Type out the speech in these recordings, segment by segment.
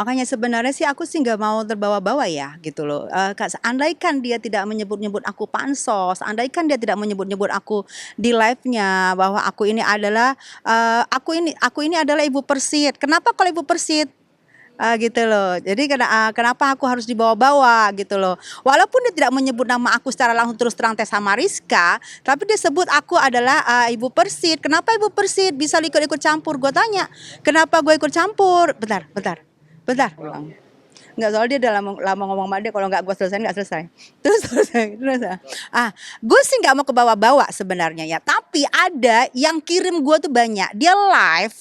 Makanya sebenarnya sih aku sih nggak mau terbawa-bawa ya gitu loh. Andaikan dia tidak menyebut-nyebut aku pansos, andaikan dia tidak menyebut-nyebut aku di live-nya bahwa aku ini adalah ibu Persit. Kenapa kalau ibu Persit? Gitu loh. Jadi kenapa aku harus dibawa-bawa gitu loh. Walaupun dia tidak menyebut nama aku secara langsung terus terang Tessa Mariska, tapi dia sebut aku adalah ibu Persit. Kenapa ibu Persit bisa ikut-ikut campur? Gue tanya, kenapa gue ikut campur? Bentar. Nggak, soal dia udah lama ngomong sama dia, kalau nggak gue selesai nggak selesai. Terus gue sih nggak mau ke bawah-bawah sebenarnya ya, tapi ada yang kirim gue tuh banyak. Dia live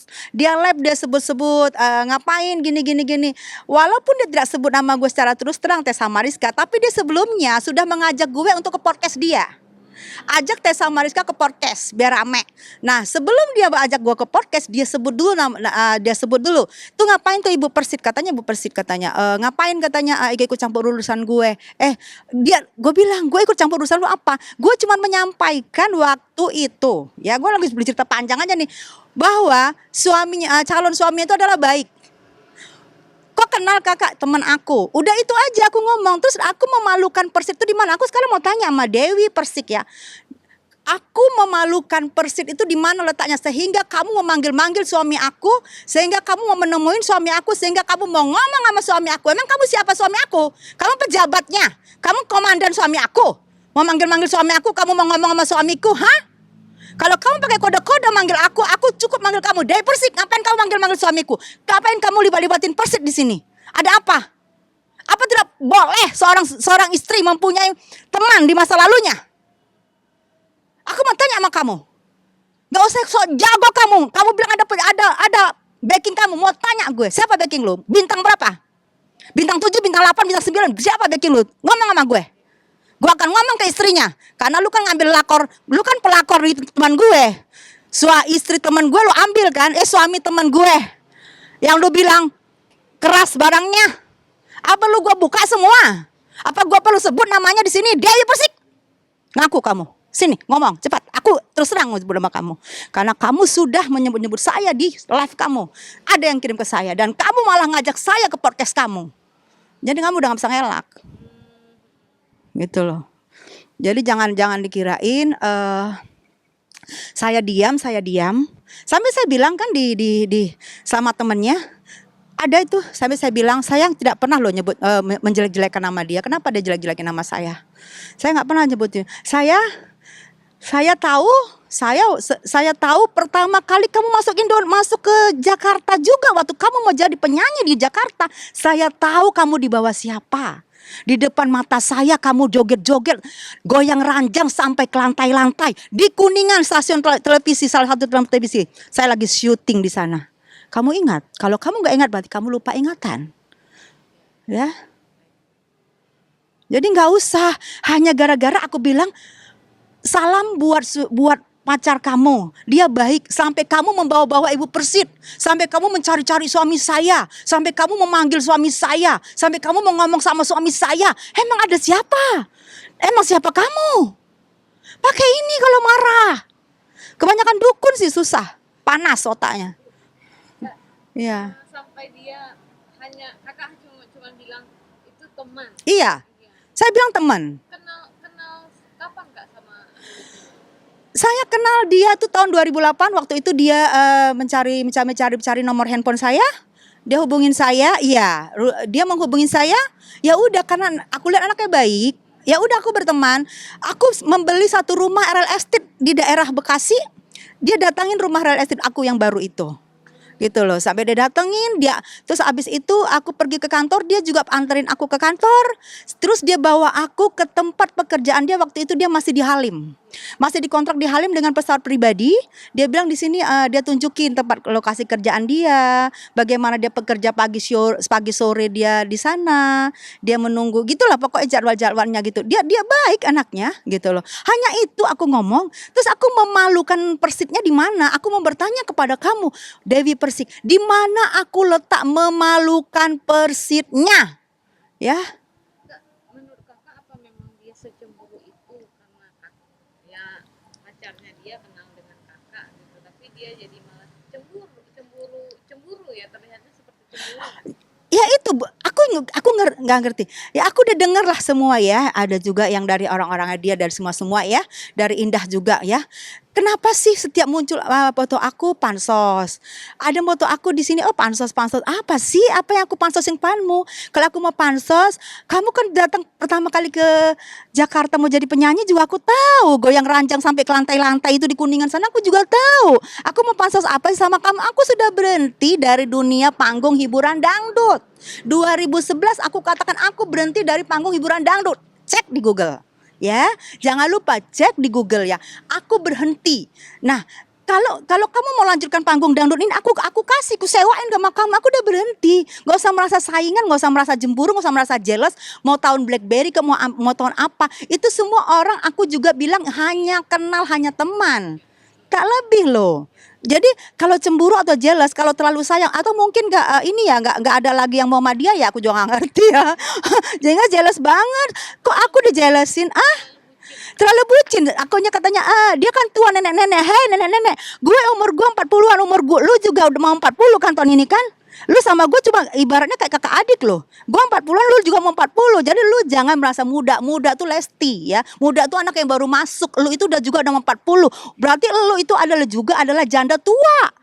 dia sebut-sebut ngapain gini, walaupun dia tidak sebut nama gue secara terus terang Tessa Mariska, tapi dia sebelumnya sudah mengajak gue untuk ke podcast dia. Ajak Tessa Mariska ke podcast biar rame. Nah, sebelum dia ajak gue ke podcast, dia sebut dulu. Tuh ngapain tuh ibu Persit, katanya ibu Persit katanya. Ngapain katanya ikut campur urusan gue. Gue bilang, gue ikut campur urusan lu apa? Gue cuma menyampaikan waktu itu. Ya, gue lagi beli cerita panjang aja nih, bahwa calon suaminya itu adalah baik. Kok kenal kakak teman aku? Udah itu aja aku ngomong. Terus aku memalukan Persit itu di mana? Aku sekarang mau tanya sama Dewi Persik ya. Aku memalukan Persit itu di mana letaknya sehingga kamu memanggil-manggil suami aku, sehingga kamu mau menemuin suami aku, sehingga kamu mau ngomong sama suami aku. Emang kamu siapa suami aku? Kamu pejabatnya? Kamu komandan suami aku? Mau manggil-manggil suami aku, kamu mau ngomong sama suamiku, hah? Kalau kamu pakai kode-kode manggil aku cukup manggil kamu Dewi Persik. Ngapain kamu manggil-manggil suamiku? Ngapain kamu libat-libatin Persit di sini? Ada apa? Apa tidak boleh seorang istri mempunyai teman di masa lalunya? Aku mau tanya sama kamu. Gak usah sok jago kamu. Kamu bilang ada backing kamu. Mau tanya gue, siapa backing lu? Bintang berapa? Bintang 7, bintang 8, bintang 9. Siapa backing lu? Ngomong sama gue. Gue akan ngomong ke istrinya, karena lu kan ngambil lakor, lu kan pelakor di teman gue. Istri teman gue lu ambil kan, suami teman gue. Yang lu bilang keras barangnya. Apa lu gue buka semua? Apa gue perlu sebut namanya di sini? Dewi Persik. Ngaku kamu. Sini ngomong cepat. Aku terus terang sebut nama kamu. Karena kamu sudah menyebut-nyebut saya di live kamu. Ada yang kirim ke saya dan kamu malah ngajak saya ke podcast kamu. Jadi kamu udah gak bisa ngelak. Gitu loh. Jadi jangan dikirain saya diam. Sampai saya bilang kan di sama temennya, ada itu sampai saya bilang saya tidak pernah loh nyebut menjelek-jelekan nama dia. Kenapa dia jelek-jelekin nama saya? Saya nggak pernah nyebutin. Saya tahu pertama kali kamu masuk ke Jakarta juga, waktu kamu mau jadi penyanyi di Jakarta. Saya tahu kamu di bawah siapa. Di depan mata saya kamu joget-joget, goyang ranjang sampai ke lantai-lantai di Kuningan, stasiun televisi, salah satu televisi. Saya lagi syuting di sana. Kamu ingat? Kalau kamu nggak ingat berarti kamu lupa ingatan. Ya. Jadi nggak usah hanya gara-gara aku bilang salam buat pacar kamu, dia baik, sampai kamu membawa-bawa ibu Persit, sampai kamu mencari-cari suami saya, sampai kamu memanggil suami saya, sampai kamu mau ngomong sama suami saya. Emang ada siapa? Emang siapa kamu? Pakai ini kalau marah. Kebanyakan dukun sih susah, panas otaknya. Iya. Sampai dia kakak cuma bilang itu teman. Iya. Saya bilang teman. Kenal kapan Kak sama? Saya kenal dia tuh tahun 2008, waktu itu dia mencari nomor handphone saya. Dia hubungin saya, iya. Dia menghubungin saya. Ya udah, karena aku lihat anaknya baik. Ya udah aku berteman. Aku membeli satu rumah real estate di daerah Bekasi. Dia datangin rumah real estate aku yang baru itu. Gitu loh, sampai dia datengin dia. Terus abis itu aku pergi ke kantor, dia juga anterin aku ke kantor. Terus dia bawa aku ke tempat pekerjaan dia, waktu itu dia masih di Halim. Masih dikontrak di Halim dengan pesawat pribadi. Dia bilang di sini dia tunjukin tempat lokasi kerjaan dia, bagaimana dia bekerja pagi sore dia di sana. Dia menunggu gitulah pokoknya jadwal-jadwalnya gitu. Dia baik anaknya gitu loh. Hanya itu aku ngomong. Terus aku memalukan Persitnya di mana? Aku mau bertanya kepada kamu, Dewi Persik, di mana aku letak memalukan Persitnya? Ya. Menurut kakak apa memang dia secemburu itu karena ya pacarnya dia kenal dengan kakak gitu, tapi dia jadi malah cemburu ya, terlihatnya seperti cemburu. Ya nggak ngerti. Ya aku udah denger lah semua ya. Ada juga yang dari orang-orangnya dia, dari semua ya. Dari Indah juga ya. Kenapa sih setiap muncul foto aku pansos? Ada foto aku di sini, oh pansos pansos. Apa sih? Apa yang aku pansosin panmu? Kalau aku mau pansos, kamu kan datang pertama kali ke Jakarta mau jadi penyanyi juga aku tahu. Goyang ranjang sampai ke lantai-lantai itu di Kuningan sana aku juga tahu. Aku mau pansos apa sih sama kamu? Aku sudah berhenti dari dunia panggung hiburan dangdut. 2011 aku katakan aku berhenti dari panggung hiburan dangdut. Cek di Google. Ya, jangan lupa cek di Google ya. Aku berhenti. Nah, kalau kamu mau lanjutkan panggung dangdut ini, aku kasih, ku sewain sama kamu. Aku udah berhenti. Gak usah merasa saingan, gak usah merasa cemburu, gak usah merasa jealous. Mau tahun BlackBerry, mau tahun apa? Itu semua orang aku juga bilang hanya kenal, hanya teman. Tak lebih loh. Jadi kalau cemburu atau jealous, kalau terlalu sayang atau mungkin nggak ada lagi yang mau sama dia ya, aku juga nggak ngerti ya. Jangan jealous banget. Kok aku udah jealousin? Terlalu bucin. Akunya katanya, dia kan tua nenek-nenek. Hei nenek-nenek, umur gue 40-an, lu juga udah mau 40 kan tahun ini kan? Lu sama gue cuma ibaratnya kayak kakak adik loh. Gue 40-an, lu juga mau 40. Jadi lu jangan merasa muda. Muda tuh Lesti ya. Muda tuh anak yang baru masuk. Lu itu juga udah mau 40. Berarti lu itu adalah janda tua.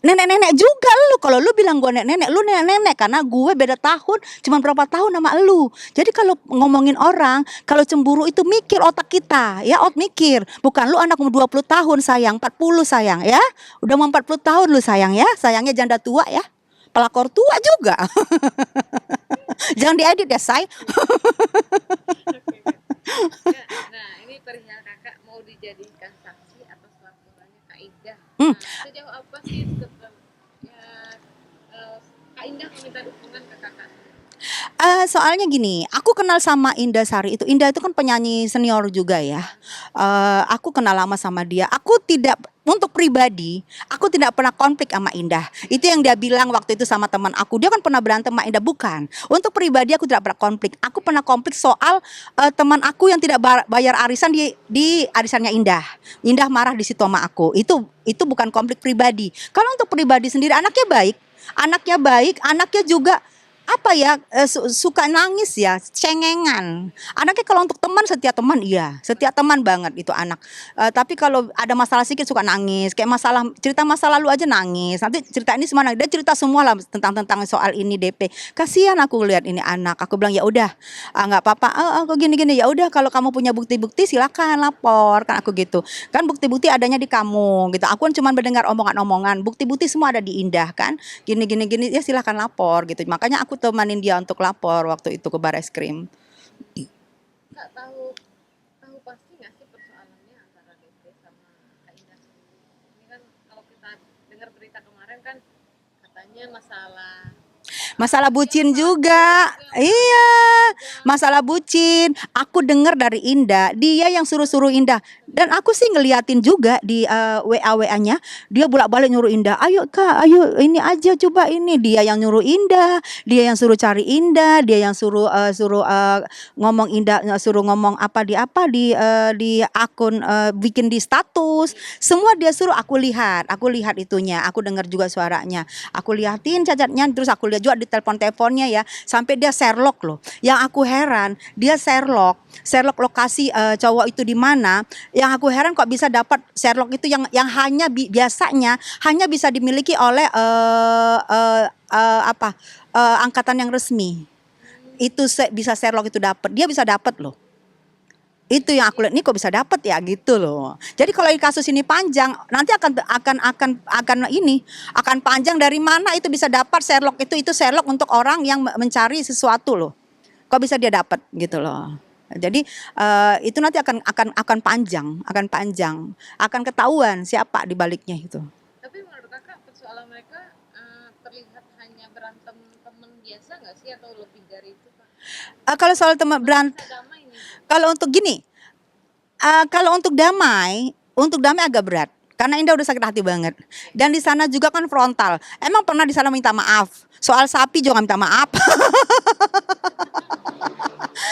Nenek-nenek juga lu. Kalau lu bilang gue nenek-nenek, lu nenek-nenek karena gue beda tahun, cuma berapa tahun sama lu. Jadi kalau ngomongin orang, kalau cemburu itu mikir otak kita, ya mikir. Bukan lu anak umur 20 tahun sayang, 40 sayang ya. Udah mau 40 tahun lu sayang ya. Sayangnya janda tua ya. Pelakor tua juga. Jangan diedit ya, say. Nah, ini perihal kakak mau dijadikan saksi atas laporannya Kak Indah. Hmm. Sejauh apa sih Kak Indah meminta dukungan ke kakak? Soalnya gini, aku kenal sama Indah Sari itu. Indah itu kan penyanyi senior juga ya. Aku kenal lama sama dia. Untuk pribadi, aku tidak pernah konflik sama Indah. Itu yang dia bilang waktu itu sama teman aku. Dia kan pernah berantem sama Indah, bukan. Untuk pribadi aku tidak pernah konflik. Aku pernah konflik soal teman aku yang tidak bayar arisan di arisannya Indah. Indah marah di situ sama aku. Itu bukan konflik pribadi. Kalau untuk pribadi sendiri anaknya baik, anaknya juga suka nangis ya, cengengan. Anaknya kalau untuk teman setia teman, iya, setia teman banget itu anak. Tapi kalau ada masalah sedikit suka nangis, kayak cerita masa lalu aja nangis. Nanti cerita ini semua dia cerita semua lah tentang soal ini DP. Kasihan aku lihat ini anak. Aku bilang ya udah, nggak apa-apa. Aku gini-gini ya udah, kalau kamu punya bukti-bukti silakan lapor kan aku gitu. Kan bukti-bukti adanya di kamu gitu. Aku kan cuma mendengar omongan-omongan. Bukti-bukti semua ada di Indah kan. Gini ya silakan lapor gitu. Makanya aku temanin dia untuk lapor waktu itu ke Barreskrim. Kak tahu pasti nggak sih persoalannya antara DP sama Kak Indah sendiri? Ini kan kalau kita dengar berita kemarin kan katanya Masalah bucin juga. Iya, masalah bucin. Aku dengar dari Indah, dia yang suruh-suruh Indah. Dan aku sih ngeliatin juga di WA-nya, dia bolak-balik nyuruh Indah, ayo Kak, ayo ini aja coba ini. Dia yang nyuruh Indah, dia yang suruh cari Indah, dia yang suruh ngomong Indah, suruh ngomong di akun, bikin di status. Semua dia suruh aku lihat itunya, aku dengar juga suaranya. Aku liatin cacatnya, terus aku lihat juga di teleponnya ya, sampai dia Sherlock loh. Yang aku heran, dia Sherlock lokasi cowok itu di mana. Yang aku heran kok bisa dapat Sherlock itu yang hanya biasanya hanya bisa dimiliki oleh angkatan yang resmi. Itu bisa Sherlock itu dapat, dia bisa dapat loh. Itu yang aku lihat, ini kok bisa dapat ya gitu loh. Jadi kalau kasus ini panjang, nanti akan panjang. Dari mana itu bisa dapat Sherlock itu Sherlock untuk orang yang mencari sesuatu loh. Kok bisa dia dapat gitu loh. Jadi itu nanti akan panjang, akan ketahuan siapa di baliknya itu. Tapi menurut kakak persoalan mereka terlihat hanya berantem teman biasa nggak sih atau lebih dari itu Kak? Kalau soal teman berantem, kalau untuk damai agak berat. Karena Indah udah sakit hati banget. Dan di sana juga kan frontal. Emang pernah di sana minta maaf. Soal sapi juga minta maaf.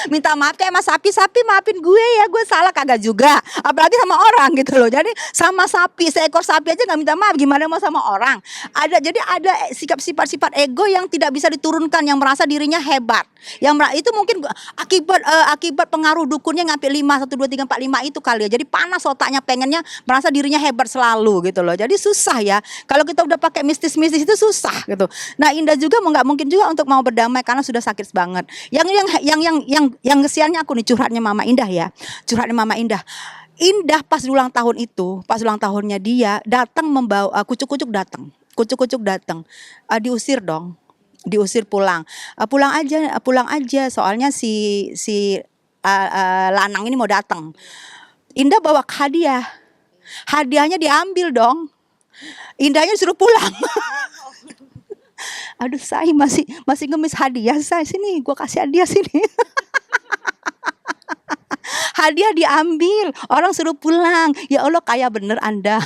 Minta maaf kayak Mas sapi maafin gue ya, gue salah kagak juga. Apalagi sama orang gitu loh. Jadi sama sapi, seekor sapi aja nggak minta maaf, gimana mau sama orang? Jadi ada sikap sifat-sifat ego yang tidak bisa diturunkan, yang merasa dirinya hebat. Itu mungkin akibat pengaruh dukunnya ngambil 5 1 2 3 4 5 itu kali ya. Jadi panas otaknya, pengennya merasa dirinya hebat selalu gitu loh. Jadi susah ya. Kalau kita udah pakai mistis-mistis itu susah gitu. Nah, Indah juga nggak mungkin juga untuk mau berdamai karena sudah sakit banget. Yang kesiannya aku nih, curhatnya Mama Indah ya. Curhatnya Mama Indah. Indah pas ulang tahun itu, pas ulang tahunnya dia datang membawa kucuk-kucuk datang. Kucuk-kucuk datang. Diusir dong. Diusir pulang. Pulang aja soalnya si lanang ini mau datang. Indah bawa hadiah. Hadiahnya diambil dong. Indahnya disuruh pulang. Aduh, saya masih ngemis hadiah saya, sini gua kasih hadiah sini. Hadiah diambil, orang suruh pulang. Ya Allah, kaya bener Anda.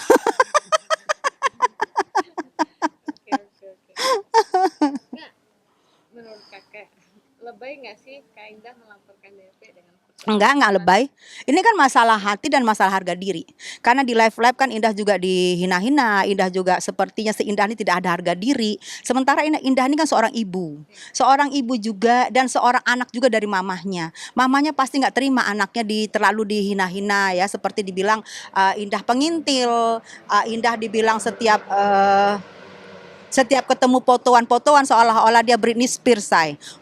Oke, oke, oke. Nggak, menurut kakek, lebay nggak sih Kak Indah melaporkan DP dengan Enggak lebay. Ini kan masalah hati dan masalah harga diri. Karena di live kan Indah juga dihina-hina, Indah juga sepertinya Indah ini tidak ada harga diri. Sementara Indah ini kan seorang ibu. Seorang ibu juga dan seorang anak juga dari mamahnya. Mamahnya pasti nggak terima anaknya terlalu dihina-hina ya, seperti dibilang Indah pengintil, Indah dibilang setiap ketemu fotoan seolah-olah dia Britney Spears,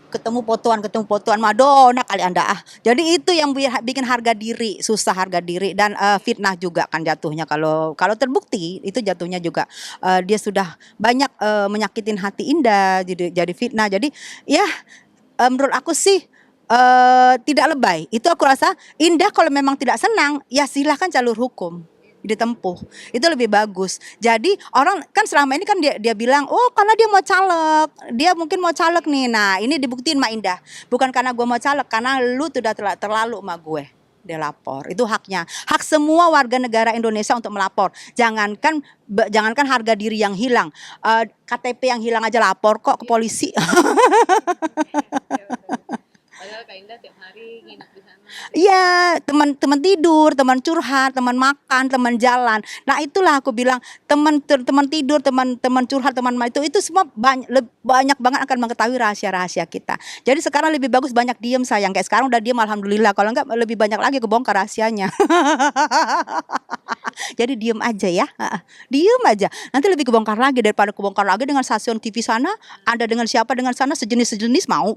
ketemu fotoan Madonna kali Anda Jadi itu yang bikin harga diri, susah harga diri dan fitnah juga kan jatuhnya, kalau terbukti itu jatuhnya juga dia sudah banyak menyakitin hati Indah, jadi fitnah. Jadi ya menurut aku sih tidak lebay. Itu aku rasa Indah kalau memang tidak senang ya silahkan jalur hukum ditempuh, itu lebih bagus. Jadi orang kan selama ini kan dia bilang, oh karena dia mau caleg, dia mungkin mau caleg nih. Nah ini dibuktiin Mak Indah, bukan karena gue mau caleg, karena lu sudah terlalu sama gue. Dia lapor, itu haknya, hak semua warga negara Indonesia untuk melapor. Jangankan harga diri yang hilang, KTP yang hilang aja lapor kok ke polisi. Padahal Kak Indah tiap hari nginep di sana. Iya, teman tidur, teman curhat, teman makan, teman jalan. Nah itulah aku bilang, teman tidur, teman curhat, itu semua banyak banget akan mengetahui rahasia-rahasia kita. Jadi sekarang lebih bagus banyak diem sayang. Kayak sekarang udah diem alhamdulillah. Kalau enggak lebih banyak lagi kebongkar rahasianya. Jadi diem aja ya, diem aja. Nanti lebih kebongkar lagi daripada kebongkar lagi dengan stasiun TV sana. Anda dengan siapa dengan sana sejenis mau.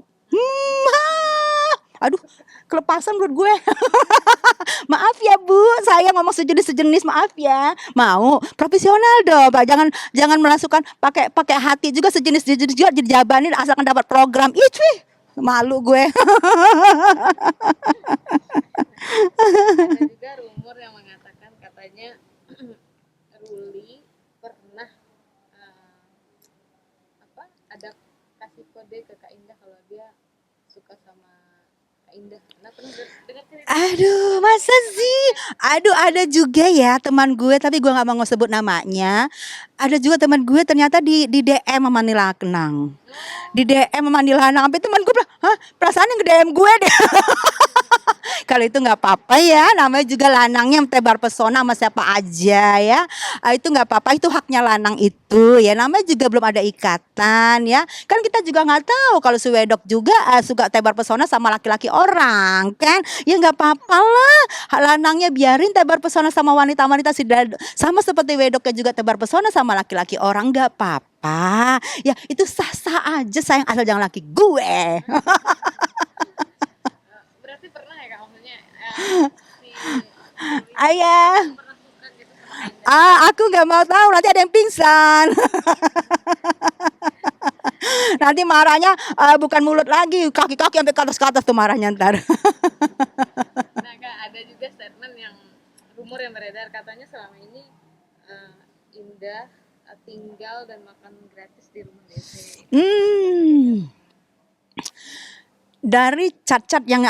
Aduh, kelepasan menurut gue. Maaf ya Bu, saya ngomong sejenis, maaf ya. Mau profesional dong, Pak. Jangan melasukan pakai hati juga, sejenis juga dijabanin asalkan dapat program. Ih, cuy. Malu gue. Ada juga rumor yang mengatakan katanya Ruli pernah ada kasih kode ke Kak Indah kalau dia suka sama Indah. Nah, pernah dengar cerita? Aduh, masa sih? Aduh, ada juga ya teman gue, tapi gue nggak mau sebut namanya. Ada juga teman gue ternyata di DM sama Nila Kenang. Di DM sama Nila Kenang, sampai teman gue bilang, hah, perasaan yang DM gue deh. Kalau itu nggak apa-apa ya, namanya juga lanangnya tebar pesona sama siapa aja ya. Itu nggak apa-apa, itu haknya lanang itu ya. Namanya juga belum ada ikatan ya. Kan kita juga nggak tahu kalau si Wedok juga suka tebar pesona sama laki-laki orang kan. Ya nggak apa-apa lah, lanangnya biarin tebar pesona sama wanita-wanita, sama seperti Wedoknya juga tebar pesona sama laki-laki orang, nggak apa-apa. Ya itu sah-sah aja sayang, asal jangan laki gue. Berarti pernah ya Kak, maksudnya si Ayah. pernah suka gitu sama Indah. Aku nggak mau tahu, nanti ada yang pingsan. Nanti marahnya bukan mulut lagi, kaki-kaki sampai ke atas tuh marahnya ntar. Nah Kak, ada juga statement yang rumor yang beredar katanya selama ini Indah tinggal dan makan gratis di rumah DC. Dari cat-cat yang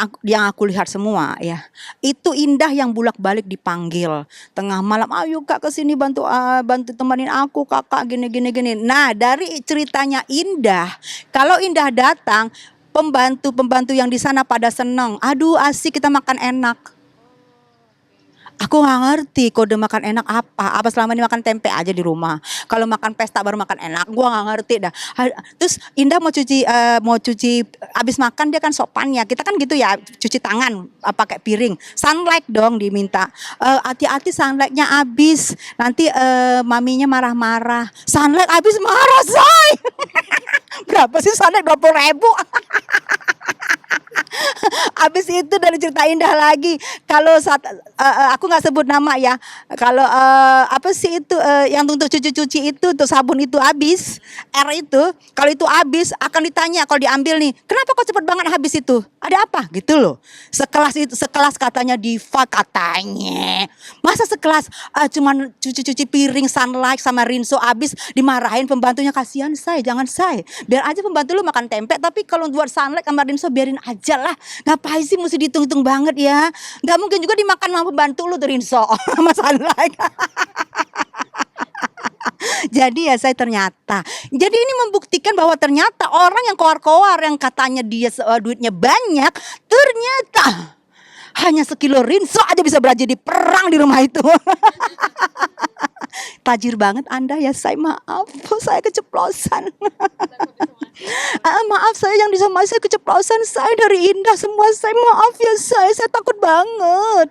aku lihat semua ya, itu Indah yang bolak-balik dipanggil tengah malam, ayo Kak kesini bantu temenin aku Kakak gini. Nah dari ceritanya Indah, kalau Indah datang Pembantu-pembantu yang di sana pada seneng. Aduh asik kita makan enak. Aku nggak ngerti kode makan enak apa. Apa selama ini makan tempe aja di rumah. Kalau makan pesta baru makan enak. Gua nggak ngerti dah. Terus Indah mau cuci abis makan dia kan sopannya. Kita kan gitu ya cuci tangan pakai piring. Sunlight dong diminta. Hati-hati sunlightnya abis. Nanti maminya marah-marah. Sunlight abis marah say. Berapa sih sunlight 20.000? Abis itu dari cerita Indah lagi. Kalau aku nggak sebut nama ya. Kalau apa sih itu yang untuk cuci-cuci itu untuk sabun itu habis, itu kalau itu habis akan ditanya kalau diambil nih, kenapa kok cepet banget habis itu? Ada apa? Gitu loh. Sekelas katanya Diva katanya. Masa sekelas cuman cuci-cuci piring Sunlight sama Rinso habis dimarahin pembantunya, kasihan say, jangan say. Biar aja pembantu lu makan tempe, tapi kalau buat Sunlight sama Rinso biarin aja lah. Ngapain sih mesti dihitung-hitung banget ya? Gak mungkin juga dimakan sama pembantu lu tuh Rinso sama Sunlight. Jadi ya saya ternyata. Jadi ini membuktikan bahwa ternyata orang yang koar-koar yang katanya dia duitnya banyak, ternyata hanya sekilo Rinso aja bisa berjadi perang di rumah itu. Tajir banget Anda ya, saya maaf, saya keceplosan. Maaf saya yang disama saya keceplosan, saya dari Indah semua, saya maaf ya saya takut banget.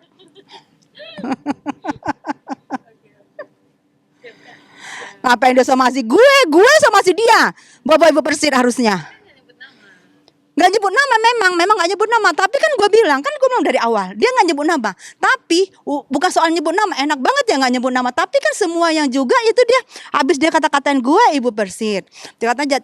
Ngapain dia somasi gue somasi dia. Bapak Ibu Persir harusnya. Gak nyebut nama, memang gak nyebut nama. Tapi kan gue bilang dari awal dia gak nyebut nama. Tapi bukan soal nyebut nama, enak banget ya gak nyebut nama. Tapi kan semua yang juga itu dia habis dia kata-katain gue Ibu Persir. Dia katanya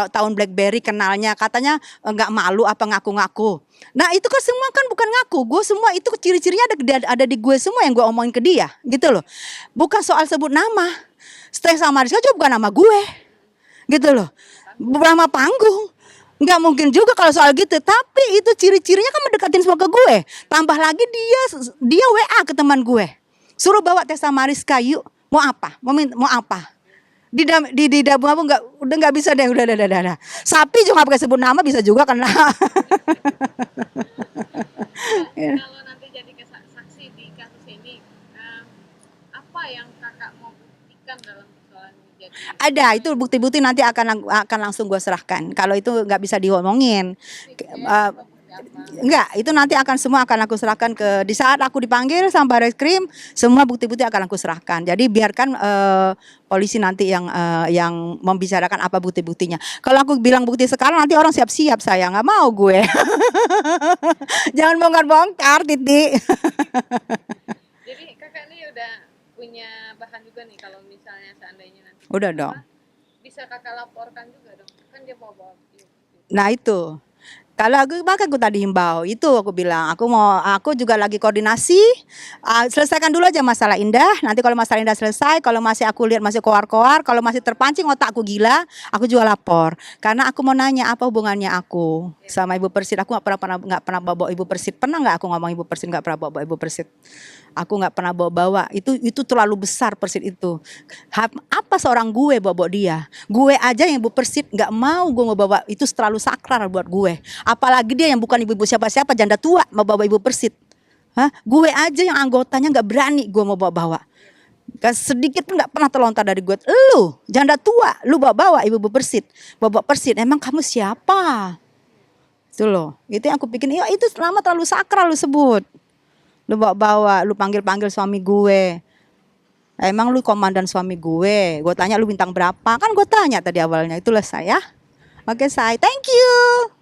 tahun BlackBerry kenalnya, katanya gak malu apa ngaku-ngaku. Nah itu kan semua kan bukan ngaku. Gue semua itu ciri-cirinya ada di gue semua yang gue omongin ke dia gitu loh. Bukan soal sebut nama. Stay sama Rizka juga bukan nama gue gitu loh, nama panggung. Nggak mungkin juga kalau soal gitu. Tapi itu ciri-cirinya kan mendekatin semua ke gue. Tambah lagi dia WA ke teman gue, suruh bawa Tessa Mariska yuk. Mau apa? Mau apa? Di Dabung udah nggak bisa deh, udah. Sapi juga nggak pakai sebut nama bisa juga kena. Kalau nanti jadi saksi di kasus ini, apa yang kakak mau buktikan dalam persoalan ini? Ada itu bukti-bukti nanti akan langsung gue serahkan. Kalau itu nggak bisa diomongin, enggak, itu nanti semua akan aku serahkan di saat aku dipanggil sama Barreskrim, semua bukti-bukti akan aku serahkan. Jadi biarkan polisi nanti yang membicarakan apa bukti-buktinya. Kalau aku bilang bukti sekarang nanti orang siap-siap, saya nggak mau gue. Jangan bongkar-bongkar titik. Jadi kakak ini udah punya bahan juga nih kalau misalnya seandainya nanti. Udah dong. Bisa kakak laporkan juga dong. Kan dia mau bawa. Nah itu. Kalau aku tadi himbau itu aku bilang aku juga lagi koordinasi, selesaikan dulu aja masalah Indah. Nanti kalau masalah Indah selesai, kalau masih aku lihat masih koar-koar, kalau masih terpancing otak aku gila, aku juga lapor. Karena aku mau nanya apa hubungannya aku sama Ibu Persir. Aku nggak pernah bawa Ibu Persir. Pernah nggak aku ngomong Ibu Persir? Nggak pernah bawa Ibu Persir. Aku nggak pernah bawa. Itu terlalu besar Persir itu. Apa seorang gue bawa dia? Gue aja yang Ibu Persir nggak mau gue bawa, itu terlalu sakral buat gue. Apalagi dia yang bukan ibu-ibu siapa-siapa, janda tua mau bawa Ibu Persir. Gue aja yang anggotanya nggak berani gue mau bawa. Sedikit pun nggak pernah terlontar dari gue. Lu janda tua, lu bawa Ibu Persir, bawa Persir. Emang kamu siapa? Itu loh. Itu yang aku bikin. Ya itu nama terlalu sakral lu sebut. Lu bawa, lu panggil suami gue. Emang lu komandan suami gue. Gue tanya lu bintang berapa? Kan gue tanya tadi awalnya. Itulah saya. Oke, saya. Thank you.